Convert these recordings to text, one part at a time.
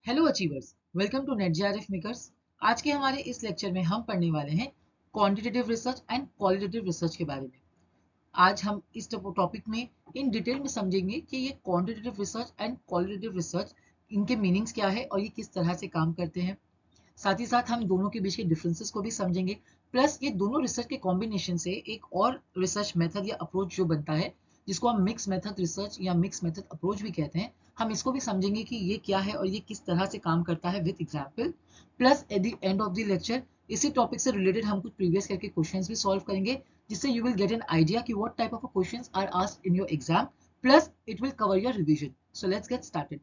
Hello achievers, welcome to net JRF makers. आज के हमारे इस लेक्चर में हम पढ़ने वाले हैं quantitative research and qualitative research के बारे में। आज हम इस टॉपिक में इन डिटेल में समझेंगे कि ये quantitative research and qualitative research, इनके मीनिंग्स क्या है और ये किस तरह से काम करते हैं। साथ ही साथ हम दोनों के बीच के डिफरेंसेस को भी समझेंगे। प्लस ये दोनों रिसर्च के कॉम्बिनेशन से एक और रिसर्च मेथड या अप्रोच जो बनता है, जिसको हम मिक्स मेथड रिसर्च या मिक्स मेथड अप्रोच भी कहते हैं, हम इसको भी समझेंगे कि ये क्या है और ये किस तरह से काम करता है with example. Plus at the end of the lecture इसी टॉपिक से रिलेटेड हम कुछ प्रीवियस करके क्वेश्चंस भी सॉल्व करेंगे, जिससे you will get an idea कि what type of questions are asked in your exam. Plus it will cover your revision. So let's get started.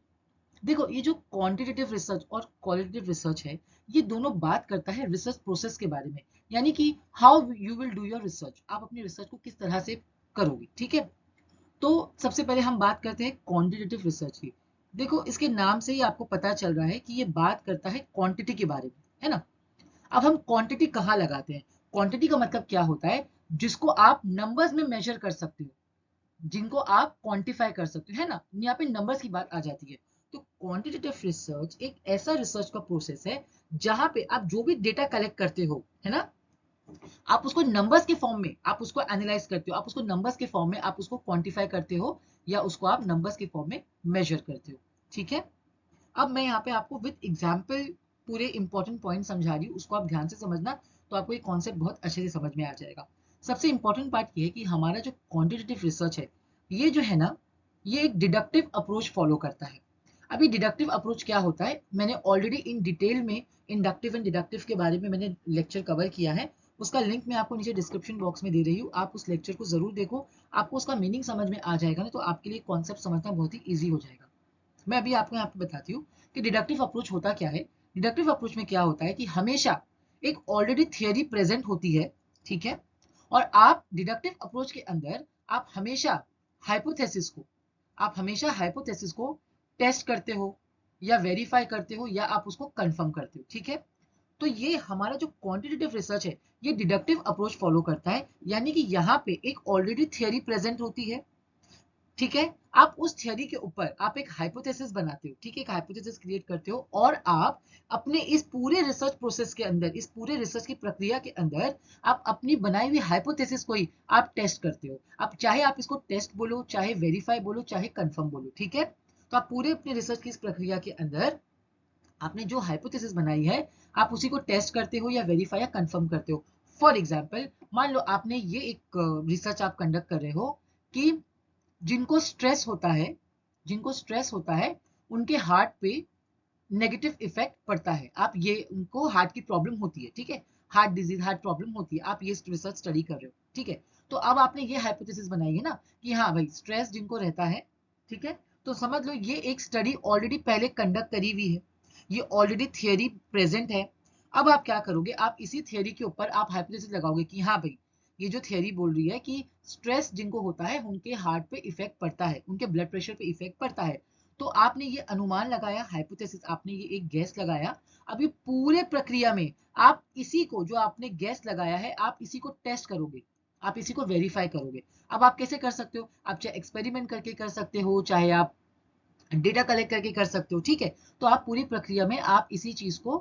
देखो, ये जो क्वांटिटेटिव रिसर्च और क्वालिटेटिव रिसर्च है, ये दोनों बात करता है रिसर्च प्रोसेस के बारे में, यानी कि how you will do your research, आप अपनी रिसर्च को किस तरह से करोगे। ठीक है, तो सबसे पहले हम बात करते हैं क्वांटिटेटिव रिसर्च की। देखो, इसके नाम से ही आपको पता चल रहा है कि ये बात करता है क्वांटिटी के बारे में, है ना। अब हम क्वांटिटी कहाँ लगाते हैं? क्वांटिटी का मतलब क्या होता है? जिसको आप नंबर्स में मेजर कर सकते हो, जिनको आप क्वांटिफाई कर सकते हो, है ना। यहाँ पे नंबर्स की बात आ जाती है। तो क्वांटिटेटिव रिसर्च एक ऐसा रिसर्च का प्रोसेस है जहां पे आप जो भी डेटा कलेक्ट करते हो, है ना, आप उसको नंबर्स के फॉर्म में आप उसको एनालाइज करते हो, आप उसको नंबर्स के फॉर्म में आप उसको क्वांटिफाई करते हो, या उसको आप नंबर्स के फॉर्म में मेजर करते हो। ठीक है, अब मैं यहाँ पे आपको विद एग्जाम्पल पूरे इंपॉर्टेंट पॉइंट समझा रही हूँ, उसको आप ध्यान से समझना, तो आपको ये कॉन्सेप्ट बहुत अच्छे से समझ में आ जाएगा। सबसे इंपॉर्टेंट पार्ट ये है कि हमारा जो क्वांटिटेटिव रिसर्च है, ये जो है ना, ये एक डिडक्टिव अप्रोच फॉलो करता है। अभी डिडक्टिव अप्रोच क्या होता है, मैंने ऑलरेडी इन डिटेल में इंडक्टिव एंड डिडक्टिव के बारे में मैंने लेक्चर कवर किया है। उसका लिंक मैं आपको नीचे डिस्क्रिप्शन बॉक्स में दे रही हूँ, आप उस लेक्चर को जरूर देखो। आपको उसका मीनिंग समझ में आ जाएगा ना, तो आपके लिए कॉन्सेप्ट समझना बहुत ही ईजी हो जाएगा। मैं अभी आपको यहाँ पे बताती हूँ कि डिडक्टिव अप्रोच होता क्या है। डिडक्टिव अप्रोच में क्या होता है कि हमेशा एक ऑलरेडी थियरी प्रेजेंट होती है, ठीक है, और आप डिडक्टिव अप्रोच के अंदर आप हमेशा हाइपोथेसिस को आप हमेशा हाइपोथेसिस को टेस्ट करते हो, या वेरीफाई करते हो, या आप उसको कंफर्म करते हो। ठीक है, तो ये हमारा जो क्वांटिटेटिव रिसर्च है, ये डिडक्टिव अप्रोच फॉलो करता है, यानी कि यहाँ पे एक ऑलरेडी थियरी प्रेजेंट होती है, ठीक है, आप उस थ्योरी के ऊपर आप एक हाइपोथेसिस बनाते हो, ठीक है, एक हाइपोथेसिस क्रिएट करते हो, और आप अपने इस पूरे रिसर्च प्रोसेस के अंदर, इस पूरे रिसर्च की प्रक्रिया के अंदर, आप अपनी बनाई हुई हाइपोथेसिस को ही आप टेस्ट करते हो। आप चाहे आप इसको टेस्ट बोलो, चाहे वेरीफाई बोलो, चाहे कंफर्म बोलो। ठीक है, तो आप पूरे अपने रिसर्च की इस प्रक्रिया के अंदर आपने जो हाइपोथेसिस बनाई है, आप उसी को टेस्ट करते हो, या वेरीफाई या कंफर्म करते हो। फॉर एग्जाम्पल, मान लो आपने ये एक रिसर्च आप कंडक्ट कर रहे हो कि जिनको स्ट्रेस होता है, जिनको स्ट्रेस होता है, उनके हार्ट पे नेगेटिव इफेक्ट पड़ता है। आप ये, उनको हार्ट की प्रॉब्लम होती है, ठीक है, हार्ट डिजीज, हार्ट प्रॉब्लम होती है, आप ये रिसर्च स्टडी कर रहे हो। ठीक है, तो अब आपने ये हाइपोथेसिस बनाई है ना कि हाँ भाई, स्ट्रेस जिनको रहता है, ठीक है, तो समझ लो ये एक स्टडी ऑलरेडी पहले कंडक्ट करी हुई है, ये ऑलरेडी थियरी प्रेजेंट है। अब आप क्या करोगे, आप इसी थियरी के ऊपर आप हाइपोथेसिस लगाओगे कि हाँ भाई, ये जो थियरी बोल रही है कि स्ट्रेस जिनको होता है उनके हार्ट पे इफेक्ट पड़ता है, उनके ब्लड प्रेशर पे इफेक्ट पड़ता है। तो आपने ये अनुमान लगाया, हाइपोथेसिस, आपने ये एक गैस लगाया। अभी पूरे प्रक्रिया में आप इसी को, जो आपने गैस लगाया है, आप इसी को टेस्ट करोगे, आप इसी को वेरीफाई करोगे। अब आप कैसे कर सकते हो? आप चाहे एक्सपेरिमेंट करके कर सकते हो, चाहे आप डेटा कलेक्ट करके कर सकते हो। ठीक है, तो आप पूरी प्रक्रिया में आप इसी चीज को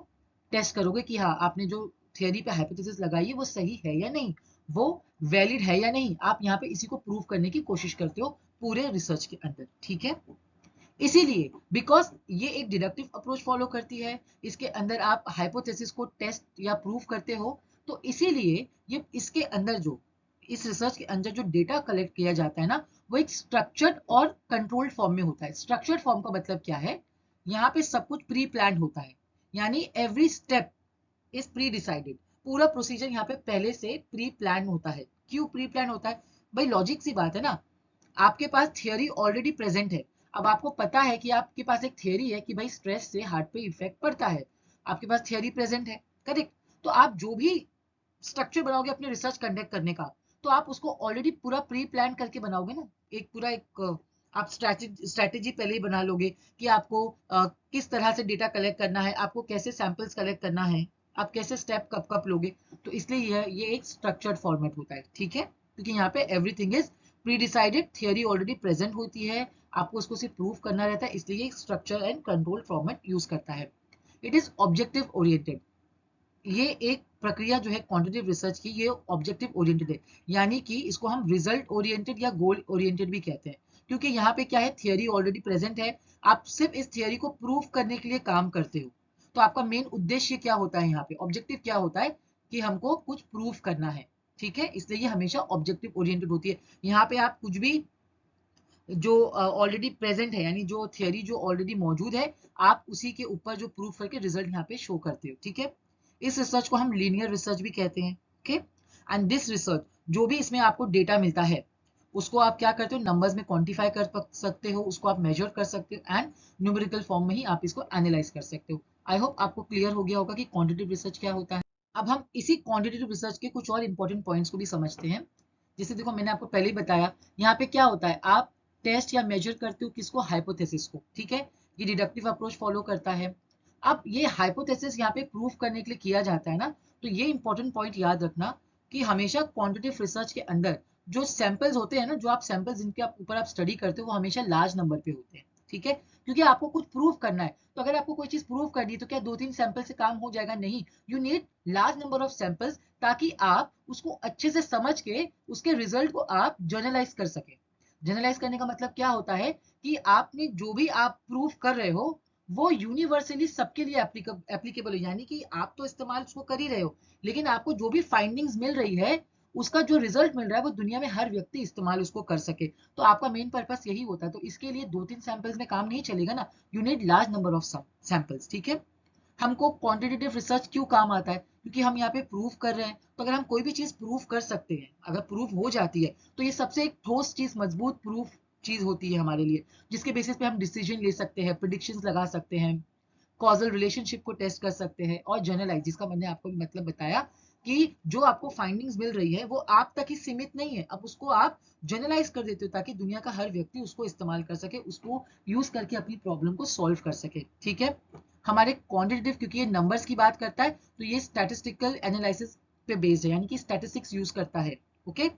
टेस्ट करोगे कि हाँ, आपने जो थियरी पे हाइपोथेसिस लगाई है वो सही है या नहीं, वो वैलिड है या नहीं। आप यहाँ पे इसी को प्रूव करने की कोशिश करते हो पूरे रिसर्च के अंदर। ठीक है, इसीलिए बिकॉज ये एक डिडक्टिव अप्रोच फॉलो करती है, इसके अंदर आप हाइपोथेसिस को टेस्ट या प्रूव करते हो, तो इसीलिए ये इसके अंदर जो, इस रिसर्च के अंदर जो डेटा कलेक्ट किया जाता है ना, वो एक स्ट्रक्चर्ड और कंट्रोल्ड फॉर्म में होता है। स्ट्रक्चर्ड फॉर्म का मतलब क्या है? यहाँ पे सब कुछ प्री प्लान होता है, यानी every step is pre decided. पूरा प्रोसीजर यहाँ पे पहले से प्री प्लान होता है। क्यों प्री प्लान होता है भाई? लॉजिक सी बात है ना, आपके पास थियरी ऑलरेडी प्रेजेंट है। अब आपको पता है कि आपके पास एक थियरी है कि भाई स्ट्रेस से हार्ट पे इफेक्ट पड़ता है, आपके पास थियरी प्रेजेंट है, करेक्ट। तो आप जो भी स्ट्रक्चर बनाओगे अपने रिसर्च कंडक्ट करने का, तो आप उसको ऑलरेडी पूरा प्री प्लान करके बनाओगे ना। एक पूरा एक आप स्ट्रैटेजी पहले ही बना लोगे कि आपको किस तरह से डेटा कलेक्ट करना है, आपको कैसे सैंपल्स कलेक्ट करना है, आप कैसे स्टेप कब कब लोगे। तो इसलिए ये एक स्ट्रक्चर्ड फॉर्मेट होता है। ठीक है, क्योंकि यहाँ पे everything is pre decided, theory already present होती है, आपको उसको सिर्फ प्रूव करना रहता है, इसलिए structure and control format use करता है। It is objective oriented. ये एक प्रक्रिया जो है क्वांटिटेटिव रिसर्च की, ये ऑब्जेक्टिव ओरिएंटेड है, यानी कि इसको हम रिजल्ट ओरिएंटेड या गोल ओरिएंटेड भी कहते हैं, क्योंकि यहाँ पे क्या है, थियरी ऑलरेडी प्रेजेंट है, आप सिर्फ इस थियरी को प्रूव करने के लिए काम करते हो। तो आपका मेन उद्देश्य क्या होता है, यहाँ पे ऑब्जेक्टिव क्या होता है कि हमको कुछ प्रूव करना है, ठीक है, इसलिए ये हमेशा ऑब्जेक्टिव ओरिएंटेड होती है। यहाँ पे आप कुछ भी जो ऑलरेडी प्रेजेंट है, यानी जो थियरी जो ऑलरेडी मौजूद है, आप उसी के ऊपर जो प्रूव करके रिजल्ट यहाँ पे शो करते हो, ठीक है। इस रिसर्च को हम लीनियर रिसर्च भी कहते हैं, ओके। एंड दिस रिसर्च, जो भी इसमें आपको डेटा मिलता है, उसको आप क्या करते हो, नंबर्स में क्वांटिफाई कर सकते हो, उसको आप मेजर कर सकते हो, एंड न्यूमेरिकल फॉर्म में ही आप इसको एनालाइज कर सकते हो। आई होप आपको क्लियर हो गया होगा कि क्वांटिटेटिव रिसर्च क्या होता है। अब हम इसी क्वांटिटेटिव रिसर्च के कुछ और इंपॉर्टेंट पॉइंट्स को भी समझते हैं। जैसे देखो, मैंने आपको पहले ही बताया, यहाँ पे क्या होता है, आप टेस्ट या मेजर करते हो किसको, हाइपोथेसिस को, ठीक है। ये डिडक्टिव अप्रोच फॉलो करता है। अब ये हाइपोथेसिस यहाँ पे प्रूफ करने के लिए किया जाता है ना, तो ये इंपॉर्टेंट पॉइंट याद रखना कि हमेशा क्वांटिटेटिव रिसर्च के अंदर जो सैंपल्स होते हैं ना, जो आप सैंपल्स जिनके ऊपर आप स्टडी करते हो, वो हमेशा लार्ज नंबर पे होते हैं, ठीक है, क्योंकि आपको कुछ प्रूव करना है। तो अगर आपको कोई चीज प्रूव करनी है तो क्या 2-3 सैंपल से काम हो जाएगा, नहीं, you need large number of samples, ताकि आप उसको अच्छे से समझ के उसके रिजल्ट को आप जर्नलाइज कर सके। जनरलाइज करने का मतलब क्या होता है कि आपने जो भी आप प्रूफ कर रहे हो, वो यूनिवर्सली सबके लिए एप्लीकेबल है, यानी कि आप तो इस्तेमाल उसको कर ही रहे हो, लेकिन आपको जो भी फाइंडिंग्स मिल रही है, उसका जो रिजल्ट मिल रहा है, वो दुनिया में हर व्यक्ति इस्तेमाल उसको कर सके। तो आपका मेन पर्पस यही होता है। तो इसके लिए 2-3 सैंपल्स में काम नहीं चलेगा ना, you need large number of samples, ठीक है। हमको क्वांटिटेटिव रिसर्च क्यों काम आता है, क्योंकि हम यहाँ पे प्रूफ कर रहे हैं। तो अगर हम कोई भी चीज प्रूफ कर सकते हैं, अगर प्रूफ हो जाती है, तो ये सबसे एक ठोस चीज, मजबूत प्रूफ चीज होती है हमारे लिए, जिसके बेसिस पे हम डिसीजन ले सकते हैं, प्रिडिक्शंस लगा सकते हैं, कॉजल रिलेशनशिप को टेस्ट कर सकते हैं, और जनरलाइज, जिसका मैंने आपको मतलब बताया कि जो आपको फाइंडिंग्स मिल रही है, वो आप तक ही सीमित नहीं है, अब उसको आप जनरलाइज कर देते हो, ताकि दुनिया का हर व्यक्ति उसको इस्तेमाल कर सके, उसको यूज करके अपनी प्रॉब्लम को सॉल्व कर सके, ठीक है। हमारे क्वांटिटेटिव, क्योंकि ये नंबर्स की बात करता है, तो ये स्टैटिस्टिकल एनालिसिस पे बेस्ड है, यानी कि स्टैटिस्टिक्स यूज करता है, ओके।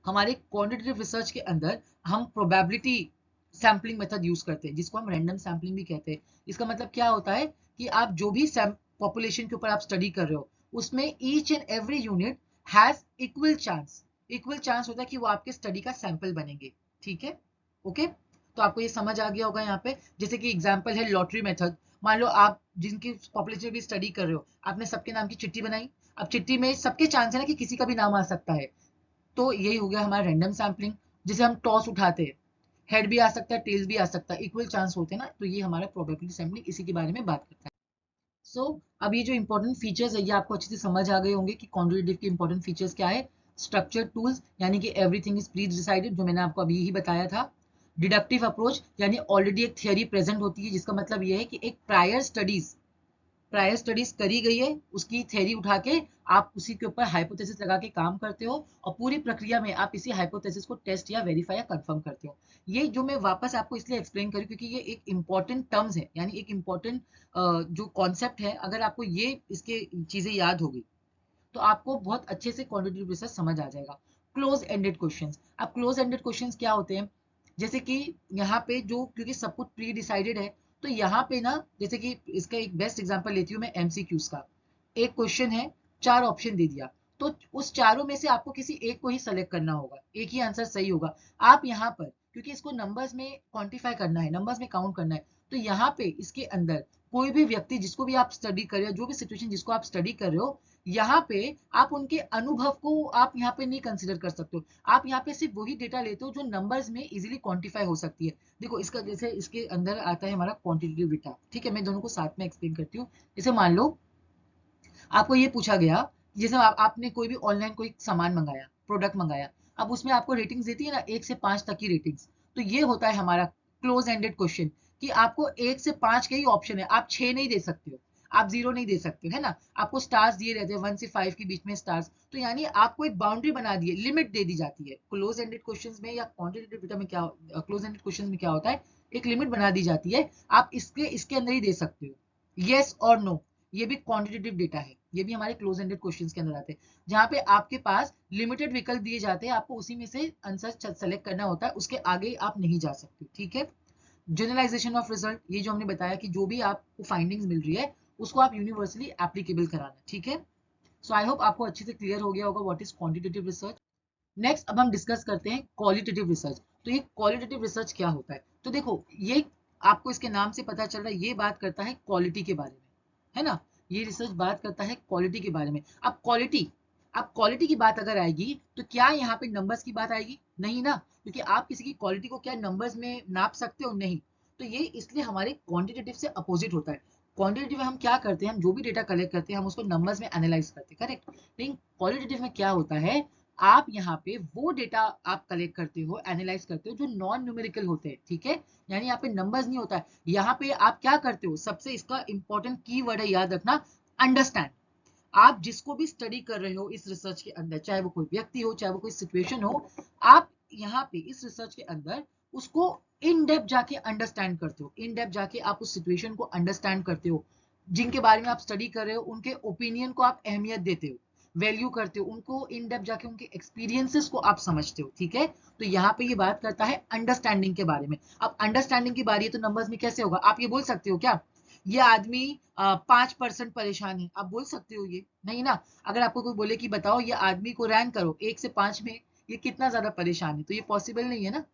हमारे क्वांटिटेटिव रिसर्च के अंदर हम प्रोबेबिलिटी सैम्पलिंग मेथड यूज करते हैं, जिसको हम रैंडम सैम्पलिंग भी कहते हैं। इसका मतलब क्या होता है कि आप जो भी पॉपुलेशन के ऊपर आप स्टडी कर रहे हो, उसमें each and every unit has equal chance होता है कि वो आपके स्टडी का सैंपल बनेंगे, ठीक है, ओके। तो आपको ये समझ आ गया होगा यहाँ पे। जैसे कि एग्जाम्पल है लॉटरी मेथड। मान लो आप जिनकी पॉपुलेशन भी स्टडी कर रहे हो, आपने सबके नाम की चिट्ठी बनाई। अब चिट्ठी में सबके चांस है ना कि किसी का भी नाम आ सकता है, तो यही हो गया हमारा रैंडम सैम्पलिंग। जिसे हम टॉस उठाते हैं, हेड भी आ सकता है, टेल्स भी आ सकता है, इक्वल चांस होते हैं ना, तो ये हमारा प्रोबेबिलिटी सैम्पलिंग इसी के बारे में बात करता है। सो अब ये जो इंपॉर्टेंट फीचर्स है, ये आपको अच्छे से समझ आ गए होंगे कि क्वांटिटेटिव के इंपॉर्टेंट फीचर्स क्या है। स्ट्रक्चर्ड टूल्स, यानी कि एवरीथिंग इज प्री डिसाइडेड, जो मैंने आपको अभी ही बताया था। डिडक्टिव अप्रोच, यानी ऑलरेडी एक थियरी प्रेजेंट होती है, जिसका मतलब ये है कि एक प्रायर स्टडीज करी गई है, उसकी थ्योरी उठा के आप उसी के ऊपर हाइपोथेसिस लगा के काम करते हो, और पूरी प्रक्रिया में आप इसी हाइपोथेसिस को टेस्ट या वेरीफाई या कंफर्म करते हो। ये जो मैं वापस आपको इसलिए एक्सप्लेन करूँ, क्योंकि ये एक इंपॉर्टेंट टर्म्स है, यानी एक इंपॉर्टेंट जो कॉन्सेप्ट है। अगर आपको ये इसके चीजें याद होगी, तो आपको बहुत अच्छे से क्वांटिटेटिव रिसर्च समझ आ जाएगा। Close ended questions. अब क्लोज एंडेड क्वेश्चंस क्या होते हैं, जैसे कि यहाँ पे जो, क्योंकि सब कुछ प्री डिसाइडेड है, तो यहाँ पे ना, जैसे कि इसका एक बेस्ट एग्जांपल लेती हूँ मैं एमसीक्यूज का। एक क्वेश्चन है, 4 ऑप्शन दे दिया, तो उस चारों में से आपको किसी एक को ही सेलेक्ट करना होगा, एक ही आंसर सही होगा। आप यहाँ पर, क्योंकि इसको नंबर्स में क्वांटिफाई करना है, नंबर्स में काउंट करना है, तो यहाँ पे इसके अंदर कोई भी व्यक्ति जिसको भी आप स्टडी कर रहे हो, जो भी सिचुएशन जिसको आप स्टडी कर रहे हो, यहाँ पे आप उनके अनुभव को आप यहाँ पे नहीं कंसिडर कर सकते हो। आप यहाँ पे सिर्फ वही डेटा लेते हो जो नंबर्स में इजीली क्वांटिफाई हो सकती है। देखो, इसका जैसे इसके अंदर आता है हमारा क्वांटिटेटिव डेटा, ठीक है, मैं दोनों को साथ में एक्सप्लेन करती हूँ। जैसे मान लो आपको ये पूछा गया, जैसे आपने कोई भी ऑनलाइन कोई सामान मंगाया, प्रोडक्ट मंगाया, अब उसमें आपको रेटिंग्स देती है ना, 1 से 5 तक की रेटिंग्स। तो ये होता है हमारा क्लोज एंडेड क्वेश्चन, कि आपको 1 से 5 के ही ऑप्शन है, आप 6 नहीं दे सकते हो, आप 0 नहीं दे सकते हो, है ना। आपको स्टार्स दिए रहते हैं, 1 से 5 के बीच में स्टार्स, तो यानी आपको एक बाउंड्री बना दी है, लिमिट दे दी जाती है। क्लोज एंडेड क्वेश्चंस में या क्वांटिटेटिव डेटा में क्या, क्लोज एंडेड क्वेश्चंस में क्या होता है, एक लिमिट बना दी जाती है, आप इसके अंदर ही दे सकते हो, यस और नो। ये भी क्वांटिटेटिव डेटा है, ये भी हमारे क्लोज एंडेड क्वेश्चंस के अंदर आते हैं, जहां पे आपके पास लिमिटेड विकल्प दिए जाते हैं, आपको उसी में से आंसर सेलेक्ट करना होता है, उसके आगे आप नहीं जा सकते, ठीक है। जनरलाइजेशन ऑफ रिजल्ट, ये जो हमने बताया कि जो भी आपको फाइंडिंग्स मिल रही है उसको आप यूनिवर्सली एप्लीकेबल कराना, ठीक है। सो आई होप आपको अच्छे से क्लियर हो गया होगा what is quantitative research. Next अब हम डिस्कस करते हैं क्वालिटेटिव रिसर्च। तो ये क्वालिटेटिव रिसर्च क्या होता है, तो देखो ये आपको इसके नाम से पता चल रहा है, ये बात करता है क्वालिटी के बारे में, है ना। ये रिसर्च बात करता है क्वालिटी के बारे में। अब क्वालिटी की बात अगर आएगी तो क्या यहाँ पे नंबर्स की बात आएगी? नहीं ना, क्योंकि आप किसी की क्वालिटी को क्या नंबर्स में नाप सकते हो? नहीं। तो ये इसलिए हमारे क्वांटिटेटिव से अपोजिट होता है। क्वांटिटेटिव में हम क्या करते हैं, हम जो भी डेटा कलेक्ट करते हैं हम उसको नंबर्स में एनालाइज करते हैं, करेक्ट। लेकिन क्वालिटेटिव में क्या होता है, आप यहाँ पे वो डेटा आप कलेक्ट करते हो, एनालाइज करते हो जो नॉन न्यूमेरिकल होते हैं, ठीक है। यानी यहाँ पे नंबर्स नहीं होता है, यहाँ पे आप क्या करते हो, सबसे इसका इंपॉर्टेंट की वर्ड है, याद रखना, अंडरस्टैंड। आप जिसको भी स्टडी कर रहे हो इस रिसर्च के अंदर, चाहे वो कोई व्यक्ति हो, चाहे वो कोई सिचुएशन हो, आप यहाँ पे इस रिसर्च के अंदर उसको इन डेप्थ जाके अंडरस्टैंड करते हो, इन डेप्थ जाके आप उस सिचुएशन को अंडरस्टैंड करते हो, जिनके बारे में आप स्टडी कर रहे हो उनके ओपिनियन को आप अहमियत देते हो, वैल्यू करते हो उनको, इन डेप्थ जाके उनके एक्सपीरियंसेस को आप समझते हो, ठीक है। तो यहाँ पे ये बात करता है अंडरस्टैंडिंग के बारे में। अब अंडरस्टैंडिंग की बारी है तो नंबर्स में कैसे होगा, आप ये बोल सकते हो क्या, ये आदमी 5% परेशान है, आप बोल सकते हो? ये नहीं ना। अगर आपको कोई बोले कि बताओ ये आदमी को रैंक करो 1 से 5 में, ये कितना ज्यादा परेशान है, तो ये पॉसिबल नहीं है ना।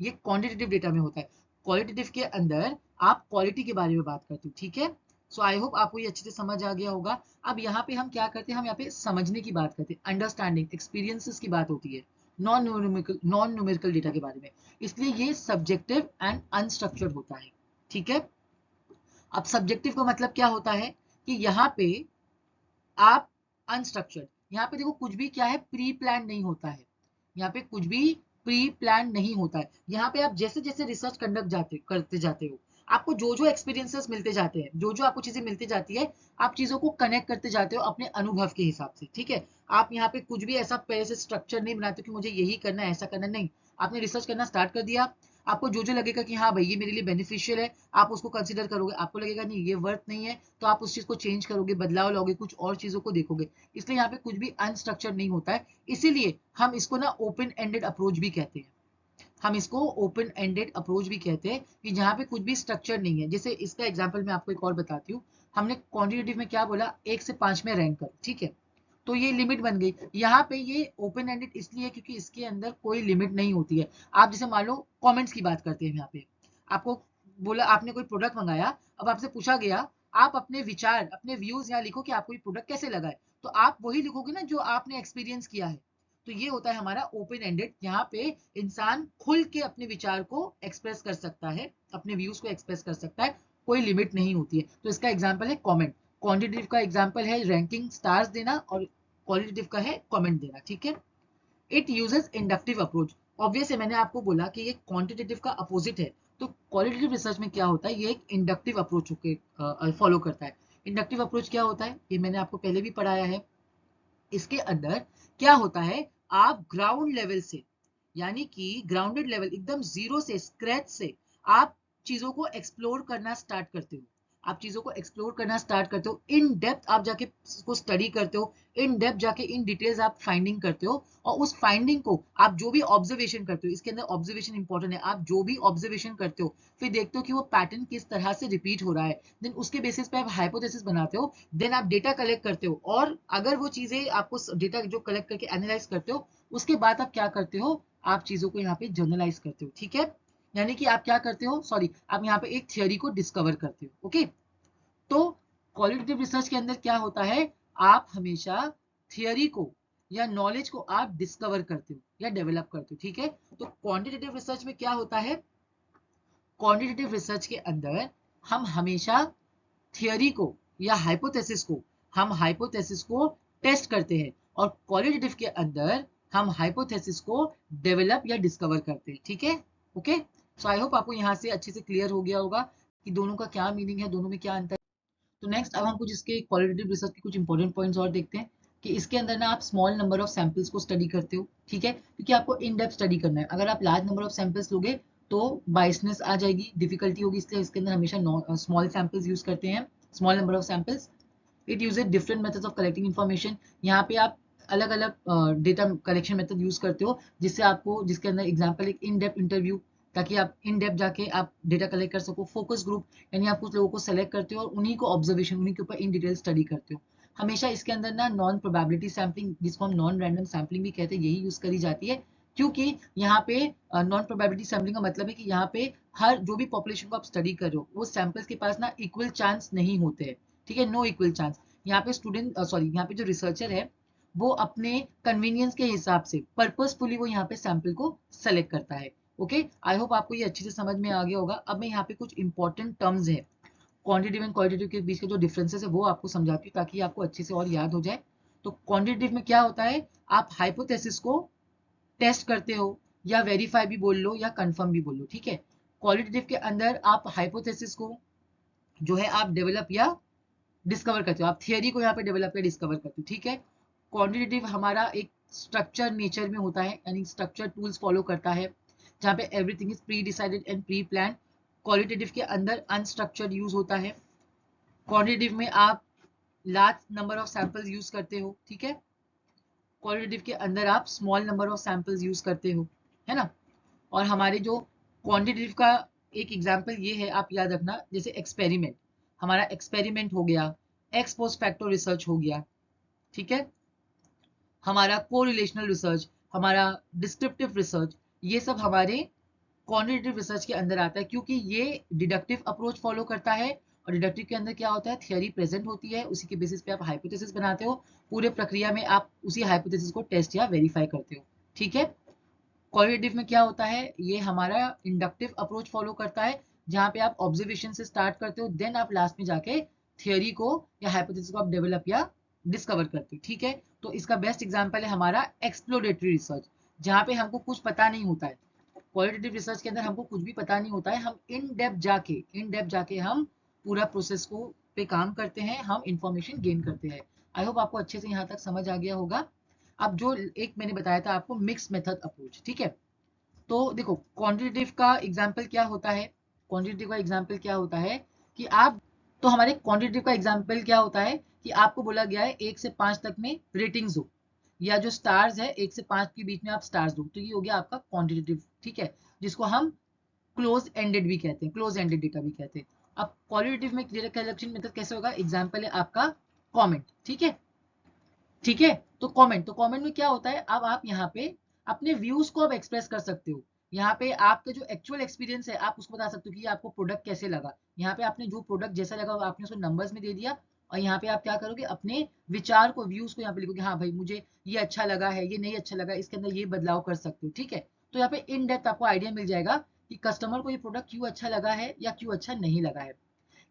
ये क्वांटिटेटिव डेटा में होता है। क्वालिटेटिव के अंदर आप क्वालिटी के बारे में बात करते हो, ठीक है। सो आई होप आपको ये अच्छे से समझ आ गया होगा। अब यहाँ पे हम क्या करते हैं, हम यहाँ पे समझने की बात करते हैं, अंडरस्टैंडिंग एक्सपीरियंसेस की बात होती है, नॉन न्यूमेरिकल डेटा के बारे में, इसलिए ये सब्जेक्टिव एंड अनस्ट्रक्चर्ड होता है, ठीक है। अब सब्जेक्टिव का मतलब क्या होता है कि यहाँ पे आप अनस्ट्रक्चर्ड, यहाँ पे देखो कुछ भी क्या है, प्री प्लान नहीं होता है, यहाँ पे कुछ भी प्री प्लान नहीं होता है। यहाँ पे आप जैसे जैसे रिसर्च कंडक्ट करते जाते हो, आपको जो जो एक्सपीरियंसेस मिलते जाते हैं, जो जो आपको चीजें मिलती जाती है, आप चीजों को कनेक्ट करते जाते हो अपने अनुभव के हिसाब से, ठीक है। आप यहाँ पे कुछ भी ऐसा पहले से स्ट्रक्चर नहीं बनाते कि मुझे यही करना है, ऐसा करना नहीं। आपने रिसर्च करना स्टार्ट कर दिया, आपको जो जो लगेगा कि हाँ भाई ये मेरे लिए बेनिफिशियल है, आप उसको कंसिडर करोगे। आपको लगेगा नहीं ये वर्थ नहीं है, तो आप उस चीज को चेंज करोगे, बदलाव लाओगे, कुछ और चीजों को देखोगे। इसलिए यहाँ पे कुछ भी अनस्ट्रक्चर नहीं होता है, इसीलिए हम इसको ना ओपन एंडेड अप्रोच भी कहते हैं। हम इसको ओपन एंडेड अप्रोच भी कहते हैं कि जहाँ पे कुछ भी स्ट्रक्चर नहीं है। जैसे इसका एग्जांपल मैं आपको एक और बताती हूँ। हमने क्वांटिटेटिव में क्या बोला, 1 से 5 में रैंक करो, ठीक है। तो ये लिमिट बन गई। यहाँ पे ये ओपन एंडेड इसलिए क्योंकि इसके अंदर कोई लिमिट नहीं होती है। आप जैसे मान लो कमेंट्स की बात करते हैं, यहाँ पे आपको बोला, आपने कोई प्रोडक्ट मंगाया, अब आपसे पूछा गया आप अपने विचार, अपने व्यूज यहाँ लिखो कि आपको ये प्रोडक्ट कैसे लगा है, तो आप वही लिखोगे ना जो आपने एक्सपीरियंस किया है। तो ये होता है हमारा ओपन एंडेड, यहाँ पे इंसान खुल के अपने विचार को एक्सप्रेस कर सकता है, अपने व्यूज को एक्सप्रेस कर सकता है, कोई लिमिट नहीं होती है। तो इसका एग्जाम्पल है कॉमेंट। क्वांटिटेटिव का एग्जाम्पल है रैंकिंग, स्टार्स देना, और क्वालिटेटिव का है कमेंट देना, ठीक है। It uses inductive approach. Obvious है, मैंने आपको बोला कि ये क्वांटिटेटिव का अपोजिट है। तो क्वालिटेटिव रिसर्च में क्या होता है, ये एक इंडक्टिव अप्रोच फॉलो करता है। इंडक्टिव अप्रोच क्या होता है, ये मैंने आपको पहले भी पढ़ाया है। इसके अंदर क्या होता है, आप ग्राउंड लेवल से, यानी कि ग्राउंडेड लेवल, एकदम जीरो से, स्क्रैच से आप चीजों को एक्सप्लोर करना स्टार्ट करते हो। आप चीजों को एक्सप्लोर करना स्टार्ट करते हो, इन डेप्थ आप जाके उसको स्टडी करते हो, इन डेप्थ जाके इन डिटेल्स आप फाइंडिंग करते हो, और उस फाइंडिंग को आप जो भी ऑब्जर्वेशन करते हो, इसके अंदर ऑब्जर्वेशन इंपॉर्टेंट है, आप जो भी ऑब्जर्वेशन करते हो फिर देखते हो कि वो पैटर्न किस तरह से रिपीट हो रहा है, देन उसके बेसिस पे आप हाइपोथेसिस बनाते हो, देन आप डेटा कलेक्ट करते हो, और अगर वो चीजें आपको डेटा जो कलेक्ट करके एनालाइज करते हो, उसके बाद आप क्या करते हो, आप चीजों को यहाँ पे जर्नलाइज करते हो, ठीक है। यानी कि आप क्या करते हो, सॉरी, आप यहाँ पे एक थियोरी को डिस्कवर करते हो, ओके। तो क्वालिटेटिव रिसर्च के अंदर क्या होता है, आप हमेशा थियोरी को या नॉलेज को आप डिस्कवर करते हो या डेवलप करते हो, ठीक है। तो क्वांटिटेटिव रिसर्च में क्या होता है, क्वांटिटेटिव रिसर्च के अंदर हम हमेशा थियोरी को या हाइपोथेसिस को टेस्ट करते हैं, और क्वालिटेटिव के अंदर हम हाइपोथेसिस को डेवलप या डिस्कवर करते हैं, ठीक है। ओके, सो आई होप आपको यहाँ से अच्छे से क्लियर हो गया होगा कि दोनों का क्या मीनिंग है, दोनों में क्या अंतर। तो नेक्स्ट अब हम कुछ इसके क्वालिटेटिव रिसर्च के कुछ इंपॉर्टेंट पॉइंट्स और देखते हैं कि इसके अंदर ना आप स्मॉल नंबर ऑफ सैंपल्स को स्टडी करते हो, ठीक है, क्योंकि आपको इन डेप्थ स्टडी करना है। अगर आप लार्ज नंबर ऑफ सैंपल्स लोगे तो बाइसनेस आ जाएगी, डिफिकल्टी होगी, इसलिए इसके अंदर हमेशा स्मॉल सैंपल्स यूज करते हैं, small number of samples. It uses different methods of collecting information. यहाँ पे आप अलग अलग डेटा कलेक्शन मेथड यूज करते हो, जिससे आपको, जिसके अंदर एग्जांपल एक इन डेप्थ इंटरव्यू, ताकि आप इन डेप्थ जाके आप डेटा कलेक्ट कर सको। फोकस ग्रुप, यानी आप कुछ लोगों को सेलेक्ट करते हो और उन्हीं को ऑब्जर्वेशन, उन्हीं के ऊपर इन डिटेल स्टडी करते हो। हमेशा इसके अंदर ना नॉन प्रोबेबिलिटी सैम्पलिंग, जिसको हम नॉन रैंडम सैम्पलिंग भी कहते हैं, यही यूज करी जाती है। क्योंकि यहाँ पे नॉन प्रोबेबिलिटी सैम्पलिंग का मतलब है कि यहाँ पे हर जो भी पॉपुलेशन को आप स्टडी कर रहे हो, वो सैंपल्स के पास ना इक्वल चांस नहीं होते हैं, ठीक है, नो इक्वल चांस। यहाँ पे स्टूडेंट सॉरी यहाँ पे जो रिसर्चर है वो अपने कन्वीनियंस के हिसाब से पर्पसफुली वो यहाँ पे सैंपल को सेलेक्ट करता है। ओके, आई होप आपको ये अच्छे से समझ में आ गया होगा। अब मैं यहाँ पे कुछ इंपॉर्टेंट टर्म्स है क्वांटिटेटिव एंड क्वालिटेटिव के बीच के जो डिफरेंसेस है वो आपको समझाती हूँ, ताकि आपको अच्छे से और याद हो जाए। तो क्वांटिटेटिव में क्या होता है, आप हाइपोथेसिस को टेस्ट करते हो, या वेरीफाई भी बोल लो या कंफर्म भी बोल लो, ठीक है। क्वालिटेटिव के अंदर आप हाइपोथेसिस को जो है आप डेवलप या डिस्कवर करते हो, आप थियरी को यहाँ पे डेवलप या डिस्कवर करते हो, ठीक है। क्वांटिटेटिव हमारा एक स्ट्रक्चर नेचर में होता है, यानी स्ट्रक्चर टूल्स फॉलो करता है, जहाँ पे everything is pre decided and pre plan. Qualitative के अंदर अनस्ट्रक्चर्ड यूज होता है। क्वांटिटेटिव में आप large number of samples use करते हो, ठीक है। क्वालिटेटिव के अंदर आप small number of samples use करते हो, है ना। और हमारे जो क्वांटिटेटिव का एक एग्जांपल ये है, आप याद रखना, जैसे एक्सपेरिमेंट, हमारा एक्सपेरिमेंट हो गया, एक्स पोस्ट फैक्टर रिसर्च हो गया, ठीक है, हमारा कोरिलेशनल रिसर्च, हमारा डिस्क्रिप्टिव रिसर्च, ये सब हमारे क्वांटिटेटिव रिसर्च के अंदर आता है, क्योंकि ये डिडक्टिव अप्रोच फॉलो करता है। और डिडक्टिव के अंदर क्या होता है, थियरी प्रेजेंट होती है, उसी के बेसिस पे आप हाइपोथेसिस बनाते हो, पूरे प्रक्रिया में आप उसी हाइपोथेसिस को टेस्ट या वेरीफाई करते हो, ठीक है। क्वालिटेटिव में क्या होता है, ये हमारा इंडक्टिव अप्रोच फॉलो करता है, जहां पे आप ऑब्जर्वेशन से स्टार्ट करते हो, देन आप लास्ट में जाके थियरी को या हाइपोथेसिस को आप डेवलप या डिस्कवर करते हो, ठीक है। तो इसका बेस्ट एग्जांपल है हमारा एक्सप्लोरेटरी रिसर्च, जहां पे हमको कुछ पता नहीं होता है। क्वालिटेटिव रिसर्च के अंदर हमको कुछ भी पता नहीं होता है, हम इन डेप्थ जाके हम पूरा प्रोसेस को पे काम करते हैं, हम इंफॉर्मेशन गेन करते हैं। आई होप आपको अच्छे से यहाँ तक समझ आ गया होगा। अब जो एक मैंने बताया था आपको मिक्स मेथड अप्रोच, ठीक है। तो देखो क्वांटिटेटिव का एग्जाम्पल क्या होता है, क्वांटिटेटिव का एग्जाम्पल क्या होता है कि आप, तो हमारे क्वांटिटेटिव का एग्जाम्पल क्या होता है कि आपको बोला गया है 1 से 5 तक में रेटिंग्स दो, या जो स्टार्स है 1 से 5 के बीच में आप स्टार्स दो, तो ये हो गया आपका क्वांटिटेटिव, ठीक है, जिसको हम क्लोज एंडेड भी कहते हैं, क्लोज एंडेड डेटा भी कहते हैं। अब क्वालिटेटिव में डेटा कलेक्शन मेथड कैसे होगा, एग्जाम्पल है आपका कॉमेंट, ठीक है, ठीक है। तो कमेंट में क्या होता है, अब आप यहाँ पे अपने व्यूज को अब एक्सप्रेस कर सकते हो। यहाँ पे आपका जो एक्चुअल एक्सपीरियंस है आप उसको बता सकते हो कि आपको प्रोडक्ट कैसे लगा। यहाँ पे आपने जो प्रोडक्ट जैसा लगा आपने उसको नंबर्स में दे दिया, और यहाँ पे आप क्या करोगे, अपने विचार को, व्यूज को यहाँ पे लिखोगे, हाँ भाई मुझे ये अच्छा लगा है, ये नहीं अच्छा लगा, इसके अंदर ये बदलाव कर सकते हो, ठीक है। तो यहाँ पे इन डेप्थ आपको आइडिया मिल जाएगा कि कस्टमर को ये प्रोडक्ट क्यों अच्छा लगा है या क्यों अच्छा नहीं लगा है।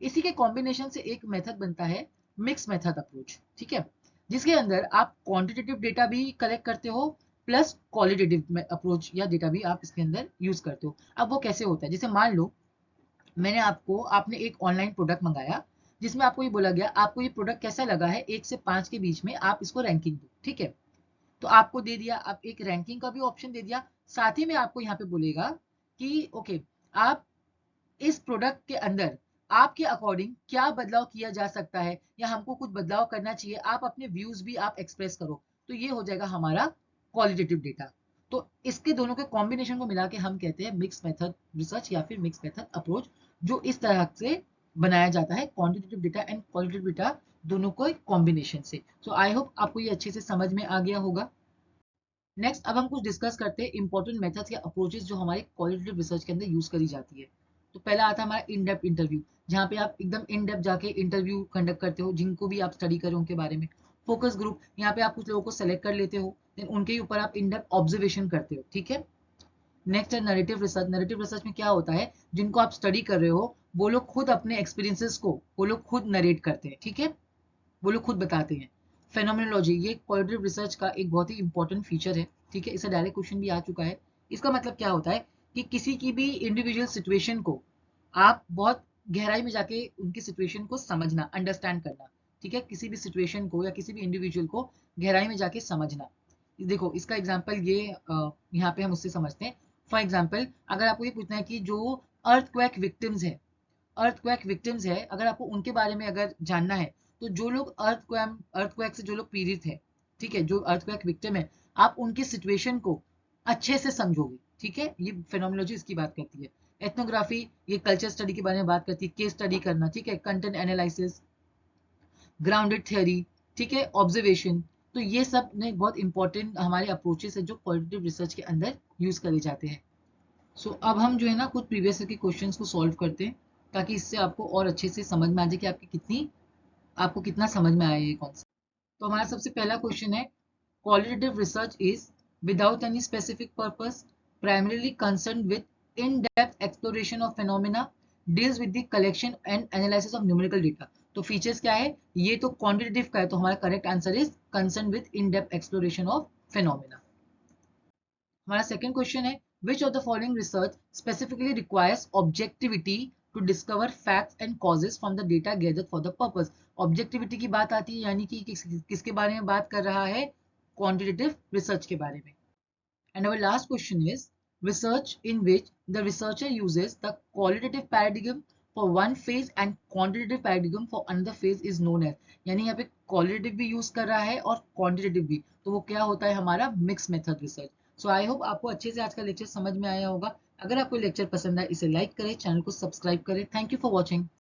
इसी के कॉम्बिनेशन से एक मेथड बनता है मिक्स मेथड अप्रोच, ठीक है, जिसके अंदर आप क्वांटिटेटिव डेटा भी कलेक्ट करते हो, प्लस क्वालिटेटिव अप्रोच या डेटा भी आप इसके अंदर यूज करते हो। अब वो कैसे होता है, जैसे मान लो आपने एक ऑनलाइन प्रोडक्ट मंगाया, जिसमें आपको ये बोला गया आपको ये प्रोडक्ट कैसा लगा है, 1 से 5 के बीच में आप इसको रैंकिंग दो, ठीक है। तो आपको दे दिया, आप एक रैंकिंग का भी ऑप्शन दे दिया, साथ ही में आपको यहाँ पे बोलेगा कि ओके, आप इस प्रोडक्ट के अंदर आपके अकॉर्डिंग क्या बदलाव किया जा सकता है, या हमको कुछ बदलाव करना चाहिए, आप अपने व्यूज भी आप एक्सप्रेस करो। तो ये हो जाएगा हमारा क्वालिटेटिव डेटा। तो इसके दोनों के कॉम्बिनेशन को मिला के हम कहते हैं मिक्स मेथड रिसर्च या फिर मिक्स मेथड अप्रोच, जो इस तरह से बनाया जाता है, quantitative data and qualitative data दोनों को कॉम्बिनेशन से। सो आई होप आपको ये अच्छे से समझ में आ गया होगा। नेक्स्ट अब हम कुछ डिस्कस करते हैं इंपॉर्टेंट मेथड्स या अप्रोचेस जो हमारे क्वालिटेटिव रिसर्च के अंदर यूज करी जाती है। तो पहला आता है हमारा इन डेप्थ इंटरव्यू, जहाँ पे आप एकदम इन डेप्थ जाके इंटरव्यू कंडक्ट करते हो, जिनको भी आप स्टडी करें उनके बारे में। फोकस ग्रुप, यहाँ पे आप कुछ लोगों को सेलेक्ट कर लेते हो, देन उनके ऊपर आप इन डेप्थ ऑब्जर्वेशन करते हो, ठीक है। नेक्स्ट है नरेटिव रिसर्च। नरेटिव रिसर्च में क्या होता है, जिनको आप स्टडी कर रहे हो वो लोग खुद अपने एक्सपीरियंसेस को वो लोग खुद नरेट करते हैं, ठीक है, वो लोग खुद बताते हैं। फेनोमेनोलॉजी, ये क्वालिटेटिव रिसर्च का एक बहुत ही इंपॉर्टेंट फीचर है, ठीक है, इससे डायरेक्ट क्वेश्चन भी आ चुका है। इसका मतलब क्या होता है कि किसी की भी इंडिविजुअल सिचुएशन को आप बहुत गहराई में जाके उनकी सिचुएशन को समझना, अंडरस्टैंड करना, ठीक है, किसी भी सिचुएशन को या किसी भी इंडिविजुअल को गहराई में जाके समझना। देखो इसका एग्जाम्पल ये यहाँ पे हम उससे समझते हैं। फॉर एग्जाम्पल अगर आपको ये पूछना है कि जो अर्थक्वेक विक्टिम्स है, अगर आपको उनके बारे में अगर जानना है, तो जो लोग अर्थक्वेक से जो लोग पीड़ित है, ठीक है, जो अर्थक्वेक विक्टिम है, आप उनकी सिचुएशन को अच्छे से समझोगे, ठीक है। ये फेनोमेनोलॉजी इसकी बात करती है। एथनोग्राफी ये कल्चर स्टडी के बारे में बात करती है, केस स्टडी करना, ठीक है, कंटेंट एनालिसिस, ग्राउंडेड थ्योरी, ठीक है, ऑब्जर्वेशन। तो ये सब ने बहुत इंपॉर्टेंट हमारे अप्रोचेस है जो क्वालिटेटिव रिसर्च के अंदर यूज करे जाते हैं। सो अब हम जो है ना कुछ प्रीवियस के क्वेश्चंस को सॉल्व करते हैं, ताकि इससे आपको और अच्छे से समझ में आ जाए कि आपको कितना समझ में आया ये कॉन्सेप्ट। तो हमारा सबसे पहला क्वेश्चन है, qualitative research is without any specific purpose, primarily concerned with in-depth exploration of phenomena, deals with the collection and analysis of numerical data। तो फीचर्स क्या है, ये तो क्वांटिटेटिव का है, तो हमारा correct answer is concern with in depth exploration of phenomena. हमारा सेकंड क्वेश्चन है, which of the following research specifically requires objectivity to discover facts and causes from the data gathered for the purpose. Objectivity की बात आती है, यानी कि किसके बारे में बात कर रहा है, क्वांटिटेटिव रिसर्च के बारे में। And our last question is, research in which the researcher uses the qualitative paradigm for one phase and quantitative paradigm for another phase is known as। यानी यहाँ पे qualitative भी यूज कर रहा है और quantitative भी, तो वो क्या होता है हमारा mix method research. So I hope आपको अच्छे से आज का लेक्चर समझ में आया होगा। अगर आपको लेक्चर पसंद आए इसे लाइक करें, चैनल को सब्सक्राइब करें। Thank you for watching.